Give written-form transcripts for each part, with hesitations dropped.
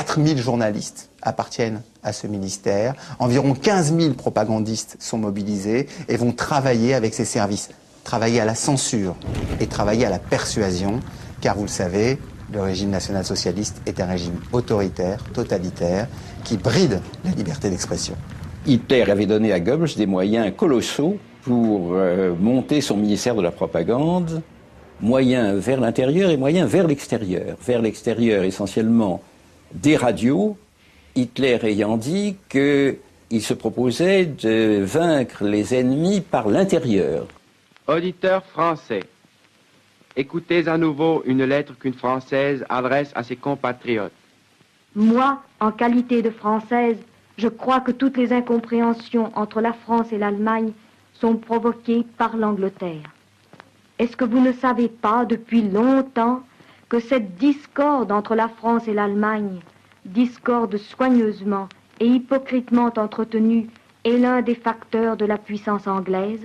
4000 journalistes appartiennent à ce ministère. Environ 15 000 propagandistes sont mobilisés et vont travailler avec ces services. Travailler à la censure et travailler à la persuasion, car vous le savez, le régime national-socialiste est un régime autoritaire, totalitaire, qui bride la liberté d'expression. Hitler avait donné à Goebbels des moyens colossaux pour monter son ministère de la propagande, moyens vers l'intérieur et moyens vers l'extérieur. Vers l'extérieur, essentiellement des radios, Hitler ayant dit qu'il se proposait de vaincre les ennemis par l'intérieur. Auditeurs français, écoutez à nouveau une lettre qu'une Française adresse à ses compatriotes. Moi, en qualité de Française, je crois que toutes les incompréhensions entre la France et l'Allemagne sont provoquées par l'Angleterre. Est-ce que vous ne savez pas depuis longtemps que cette discorde entre la France et l'Allemagne, discorde soigneusement et hypocritement entretenue, est l'un des facteurs de la puissance anglaise?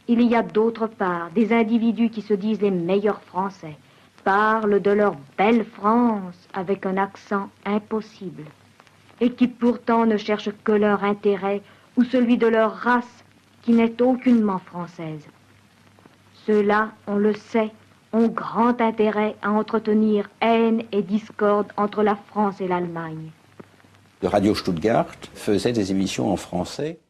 Il y a d'autre part des individus qui se disent les meilleurs Français, parlent de leur belle France avec un accent impossible, et qui pourtant ne cherchent que leur intérêt ou celui de leur race qui n'est aucunement française. Ceux-là, on le sait, ont grand intérêt à entretenir haine et discorde entre la France et l'Allemagne. Radio Stuttgart faisait des émissions en français.